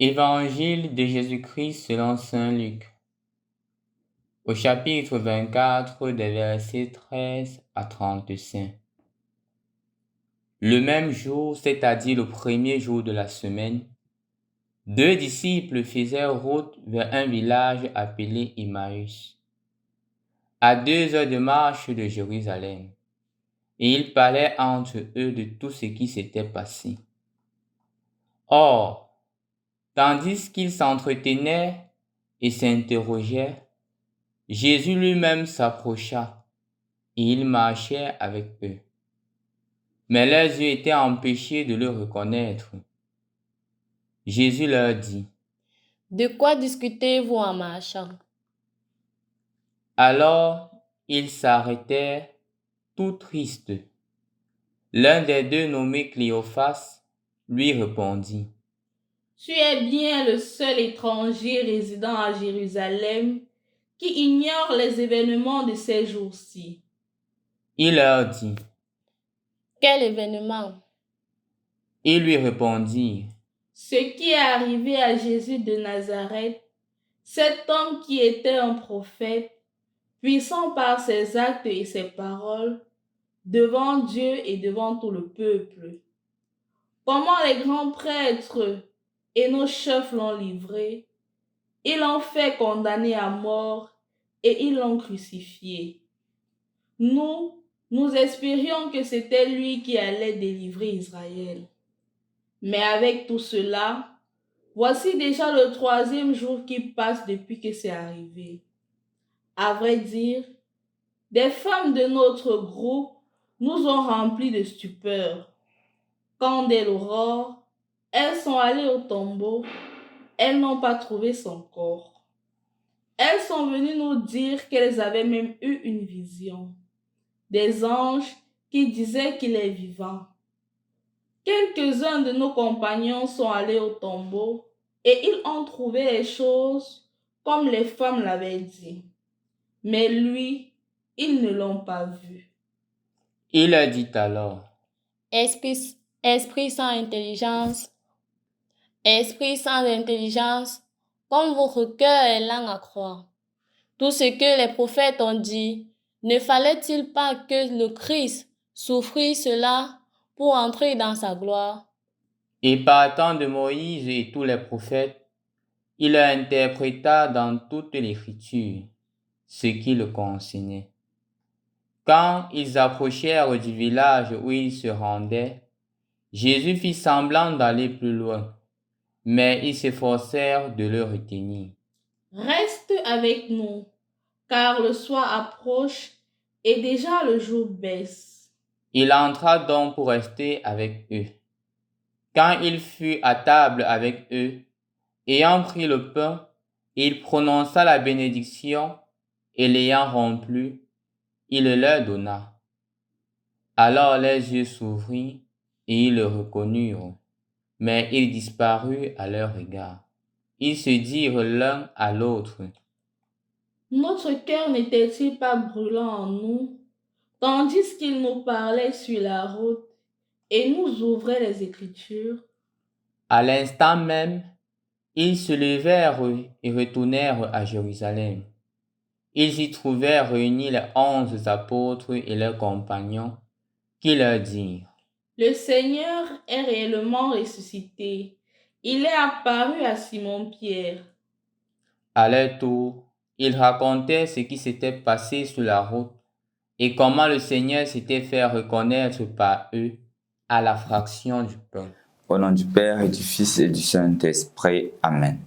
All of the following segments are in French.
Évangile de Jésus-Christ selon saint Luc. Au chapitre 24 des versets 13 à 35. Le même jour, c'est-à-dire le premier jour de la semaine, deux disciples faisaient route vers un village appelé Emmaüs, à 2 heures de marche de Jérusalem, et ils parlaient entre eux de tout ce qui s'était passé. Or, tandis qu'ils s'entretenaient et s'interrogeaient, Jésus lui-même s'approcha et il marchait avec eux. Mais leurs yeux étaient empêchés de le reconnaître. Jésus leur dit: De quoi discutez-vous en marchant? Alors ils s'arrêtèrent, tout tristes. L'un des deux, nommé Cléophas, lui répondit: Tu es bien le seul étranger résidant à Jérusalem qui ignore les événements de ces jours-ci. Il leur dit: Quel événement? Ils lui répondirent: Ce qui est arrivé à Jésus de Nazareth, cet homme qui était un prophète, puissant par ses actes et ses paroles, devant Dieu et devant tout le peuple. Comment les grands prêtres et nos chefs l'ont livré, ils l'ont fait condamner à mort et ils l'ont crucifié. Nous espérions que c'était lui qui allait délivrer Israël. Mais avec tout cela, voici déjà le 3e jour qui passe depuis que c'est arrivé. À vrai dire, des femmes de notre groupe nous ont remplis de stupeur. Quand dès l'aurore, elles sont allées au tombeau, elles n'ont pas trouvé son corps. Elles sont venues nous dire qu'elles avaient même eu une vision. Des anges qui disaient qu'il est vivant. Quelques-uns de nos compagnons sont allés au tombeau et ils ont trouvé les choses comme les femmes l'avaient dit. Mais lui, ils ne l'ont pas vu. Il leur dit alors: Esprit sans intelligence, comme votre cœur est lent à croire. Tout ce que les prophètes ont dit, ne fallait-il pas que le Christ souffrit cela pour entrer dans sa gloire? Et partant de Moïse et tous les prophètes, il leur interpréta dans toute l'Écriture ce qui le concernait. Quand ils approchèrent du village où ils se rendaient, Jésus fit semblant d'aller plus loin, mais ils s'efforcèrent de le retenir. Reste avec nous, car le soir approche et déjà le jour baisse. Il entra donc pour rester avec eux. Quand il fut à table avec eux, ayant pris le pain, il prononça la bénédiction et l'ayant rompu, il le leur donna. Alors leurs yeux s'ouvrirent et ils le reconnurent, mais il disparut à leur regard. Ils se dirent l'un à l'autre: Notre cœur n'était-il pas brûlant en nous, tandis qu'il nous parlait sur la route et nous ouvrait les Écritures? À l'instant même, ils se levèrent et retournèrent à Jérusalem. Ils y trouvèrent réunis les 11 apôtres et leurs compagnons, qui leur dirent: Le Seigneur est réellement ressuscité. Il est apparu à Simon-Pierre. À leur tour, ils racontaient ce qui s'était passé sur la route et comment le Seigneur s'était fait reconnaître par eux à la fraction du pain. Au nom du Père et du Fils et du Saint-Esprit. Amen.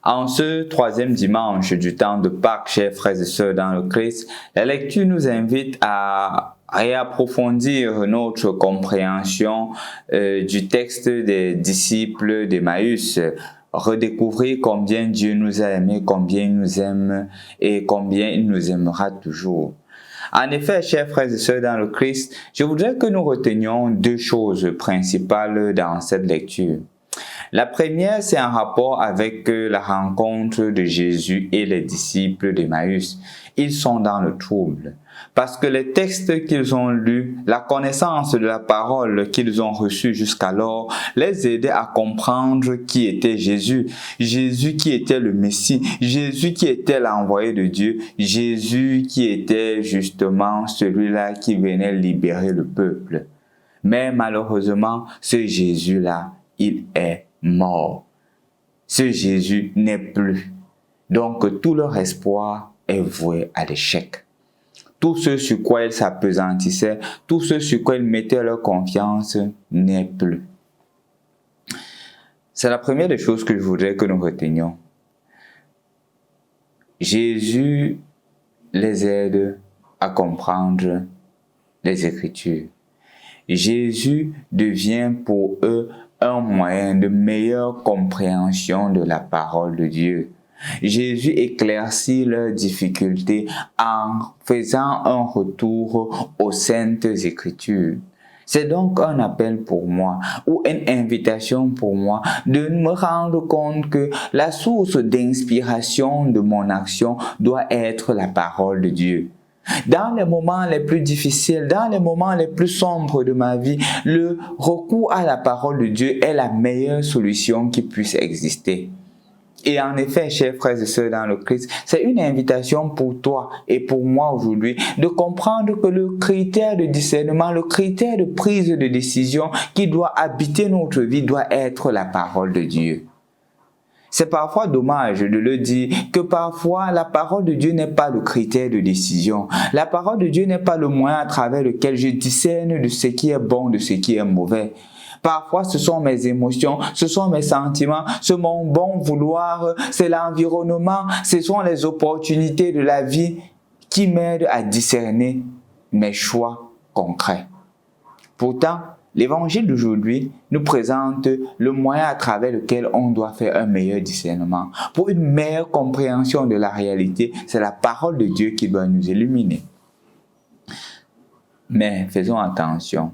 En ce 3e dimanche du temps de Pâques, chers frères et sœurs dans le Christ, la lecture nous invite à réapprofondir notre compréhension du texte des disciples d'Emmaüs, redécouvrir combien Dieu nous a aimés, combien il nous aime et combien il nous aimera toujours. En effet, chers frères et sœurs dans le Christ, je voudrais que nous retenions 2 choses principales dans cette lecture. La première, c'est en rapport avec la rencontre de Jésus et les disciples d'Emmaüs. Ils sont dans le trouble parce que les textes qu'ils ont lus, la connaissance de la parole qu'ils ont reçue jusqu'alors, les aidait à comprendre qui était Jésus. Jésus qui était le Messie, Jésus qui était l'envoyé de Dieu, Jésus qui était justement celui-là qui venait libérer le peuple. Mais malheureusement, ce Jésus-là, il est mort. Ce Jésus n'est plus. Donc tout leur espoir est voué à l'échec. Tout ce sur quoi ils s'appesantissaient, tout ce sur quoi ils mettaient leur confiance n'est plus. C'est la première des choses que je voudrais que nous retenions. Jésus les aide à comprendre les Écritures. Jésus devient pour eux un moyen de meilleure compréhension de la parole de Dieu. Jésus éclaircit leurs difficultés en faisant un retour aux saintes Écritures. C'est donc un appel pour moi ou une invitation pour moi de me rendre compte que la source d'inspiration de mon action doit être la parole de Dieu. Dans les moments les plus difficiles, dans les moments les plus sombres de ma vie, le recours à la parole de Dieu est la meilleure solution qui puisse exister. Et en effet, chers frères et sœurs dans le Christ, c'est une invitation pour toi et pour moi aujourd'hui de comprendre que le critère de discernement, le critère de prise de décision qui doit habiter notre vie doit être la parole de Dieu. C'est parfois dommage de le dire que parfois la parole de Dieu n'est pas le critère de décision. La parole de Dieu n'est pas le moyen à travers lequel je discerne de ce qui est bon, de ce qui est mauvais. Parfois, ce sont mes émotions, ce sont mes sentiments, c'est mon bon vouloir, c'est l'environnement, ce sont les opportunités de la vie qui m'aident à discerner mes choix concrets. Pourtant, l'évangile d'aujourd'hui nous présente le moyen à travers lequel on doit faire un meilleur discernement. Pour une meilleure compréhension de la réalité, c'est la parole de Dieu qui doit nous illuminer. Mais faisons attention.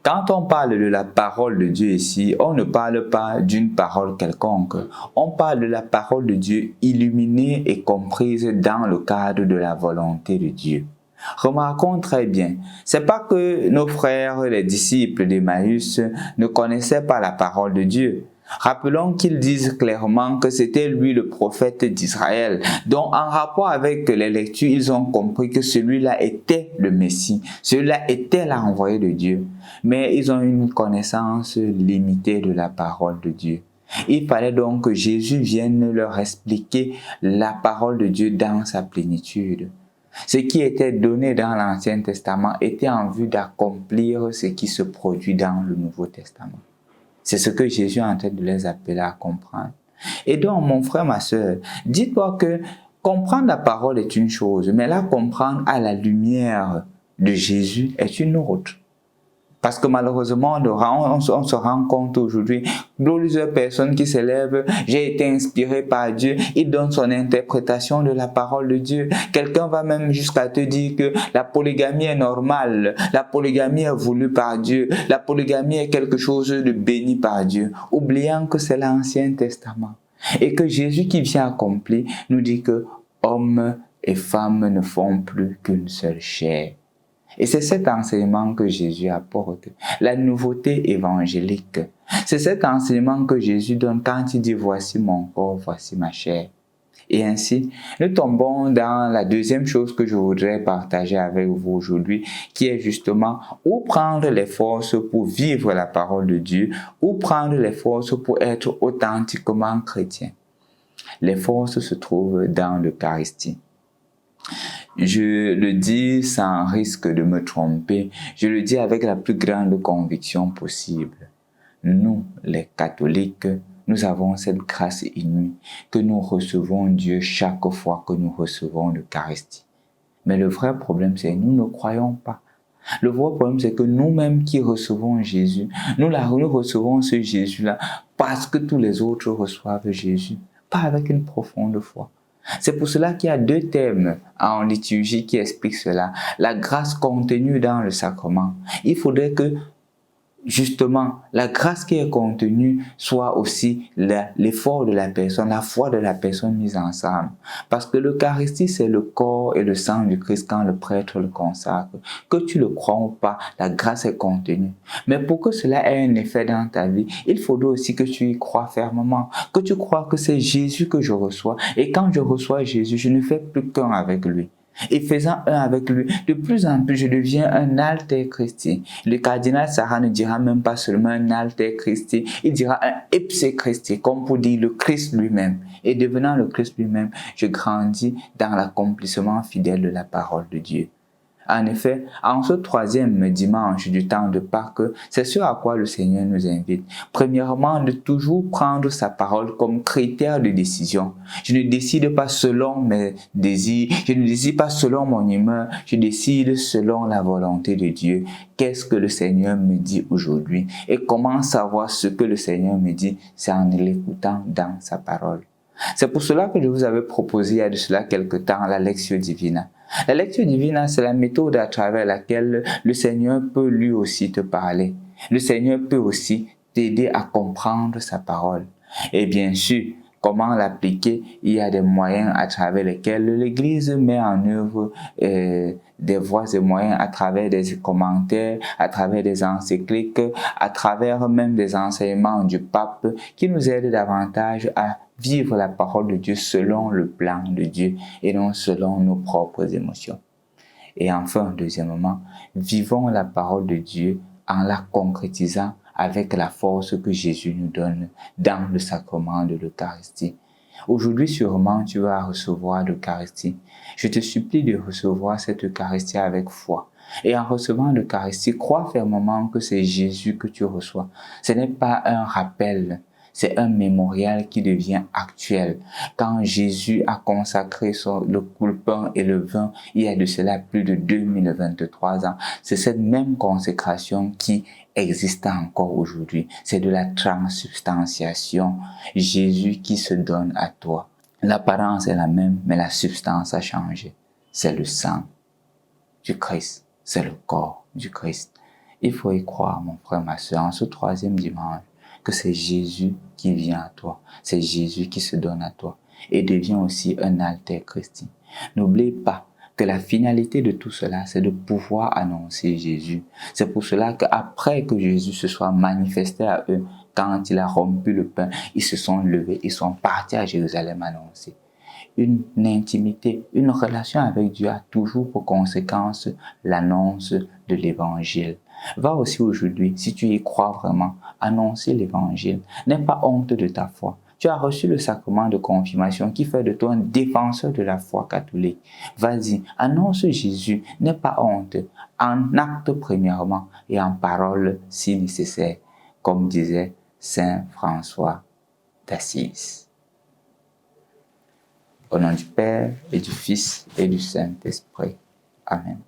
Quand on parle de la parole de Dieu ici, on ne parle pas d'une parole quelconque. On parle de la parole de Dieu illuminée et comprise dans le cadre de la volonté de Dieu. Remarquons très bien, c'est pas que nos frères, les disciples d'Emmaüs, ne connaissaient pas la parole de Dieu. Rappelons qu'ils disent clairement que c'était lui le prophète d'Israël. Donc, en rapport avec les lectures, ils ont compris que celui-là était le Messie. Celui-là était l'envoyé de Dieu. Mais ils ont une connaissance limitée de la parole de Dieu. Il fallait donc que Jésus vienne leur expliquer la parole de Dieu dans sa plénitude. Ce qui était donné dans l'Ancien Testament était en vue d'accomplir ce qui se produit dans le Nouveau Testament. C'est ce que Jésus est en train de les appeler à comprendre. Et donc, mon frère, ma soeur, dis-toi que comprendre la parole est une chose, mais la comprendre à la lumière de Jésus est une autre. Parce que malheureusement, on se rend compte aujourd'hui, plusieurs personnes qui s'élèvent, j'ai été inspiré par Dieu, il donne son interprétation de la parole de Dieu. Quelqu'un va même jusqu'à te dire que la polygamie est normale, la polygamie est voulue par Dieu, la polygamie est quelque chose de béni par Dieu, oubliant que c'est l'Ancien Testament. Et que Jésus qui vient accomplir nous dit que hommes et femmes ne font plus qu'une seule chair. Et c'est cet enseignement que Jésus apporte, la nouveauté évangélique. C'est cet enseignement que Jésus donne quand il dit « Voici mon corps, voici ma chair ». Et ainsi, nous tombons dans la deuxième chose que je voudrais partager avec vous aujourd'hui, qui est justement où prendre les forces pour vivre la parole de Dieu, où prendre les forces pour être authentiquement chrétien. Les forces se trouvent dans l'Eucharistie. Je le dis sans risque de me tromper, je le dis avec la plus grande conviction possible. Nous, les catholiques, nous avons cette grâce inouïe que nous recevons Dieu chaque fois que nous recevons l'Eucharistie. Mais le vrai problème, c'est que nous ne croyons pas. Le vrai problème, c'est que nous-mêmes qui recevons Jésus, nous recevons ce Jésus-là parce que tous les autres reçoivent Jésus, pas avec une profonde foi. C'est pour cela qu'il y a deux thèmes en liturgie qui expliquent cela. La grâce contenue dans le sacrement. Il faudrait que justement, la grâce qui est contenue soit aussi l'effort de la personne, la foi de la personne mise ensemble. Parce que l'Eucharistie, c'est le corps et le sang du Christ quand le prêtre le consacre. Que tu le crois ou pas, la grâce est contenue. Mais pour que cela ait un effet dans ta vie, il faudrait aussi que tu y crois fermement, que tu crois que c'est Jésus que je reçois. Et quand je reçois Jésus, je ne fais plus qu'un avec lui. Et faisant un avec lui, de plus en plus, je deviens un alter Christi. Le cardinal Sarah ne dira même pas seulement un alter Christi, il dira un ipse Christi, comme pour dire le Christ lui-même. Et devenant le Christ lui-même, je grandis dans l'accomplissement fidèle de la parole de Dieu. En effet, en ce troisième dimanche du temps de Pâques, c'est ce à quoi le Seigneur nous invite. Premièrement, de toujours prendre sa parole comme critère de décision. Je ne décide pas selon mes désirs, je ne décide pas selon mon humeur, je décide selon la volonté de Dieu. Qu'est-ce que le Seigneur me dit aujourd'hui? Et comment savoir ce que le Seigneur me dit? C'est en l'écoutant dans sa parole. C'est pour cela que je vous avais proposé il y a de cela quelque temps la Lectio Divina. La Lectio Divina, c'est la méthode à travers laquelle le Seigneur peut lui aussi te parler. Le Seigneur peut aussi t'aider à comprendre sa parole. Et bien sûr, comment l'appliquer? Il y a des moyens à travers lesquels l'Église met en œuvre des voies et moyens à travers des commentaires, à travers des encycliques, à travers même des enseignements du pape qui nous aident davantage à vivre la parole de Dieu selon le plan de Dieu et non selon nos propres émotions. Et enfin, deuxièmement, vivons la parole de Dieu en la concrétisant avec la force que Jésus nous donne dans le sacrement de l'Eucharistie. Aujourd'hui, sûrement, tu vas recevoir l'Eucharistie. Je te supplie de recevoir cette Eucharistie avec foi. Et en recevant l'Eucharistie, crois fermement que c'est Jésus que tu reçois. Ce n'est pas un rappel. C'est un mémorial qui devient actuel. Quand Jésus a consacré le pain et le vin, il y a de cela plus de 2023 ans, c'est cette même consécration qui existe encore aujourd'hui. C'est de la transsubstantiation. Jésus qui se donne à toi. L'apparence est la même, mais la substance a changé. C'est le sang du Christ. C'est le corps du Christ. Il faut y croire, mon frère, ma soeur, en ce troisième dimanche, que c'est Jésus qui vient à toi, c'est Jésus qui se donne à toi et devient aussi un alter Christi. N'oubliez pas que la finalité de tout cela, c'est de pouvoir annoncer Jésus. C'est pour cela qu'après que Jésus se soit manifesté à eux, quand il a rompu le pain, ils se sont levés, ils sont partis à Jérusalem annoncer. Une intimité, une relation avec Dieu a toujours pour conséquence l'annonce de l'évangile. Va aussi aujourd'hui, si tu y crois vraiment, annoncer l'évangile. N'aie pas honte de ta foi. Tu as reçu le sacrement de confirmation qui fait de toi un défenseur de la foi catholique. Vas-y, annonce Jésus. N'aie pas honte. En acte premièrement et en parole si nécessaire, comme disait Saint François d'Assise. Au nom du Père et du Fils et du Saint-Esprit. Amen.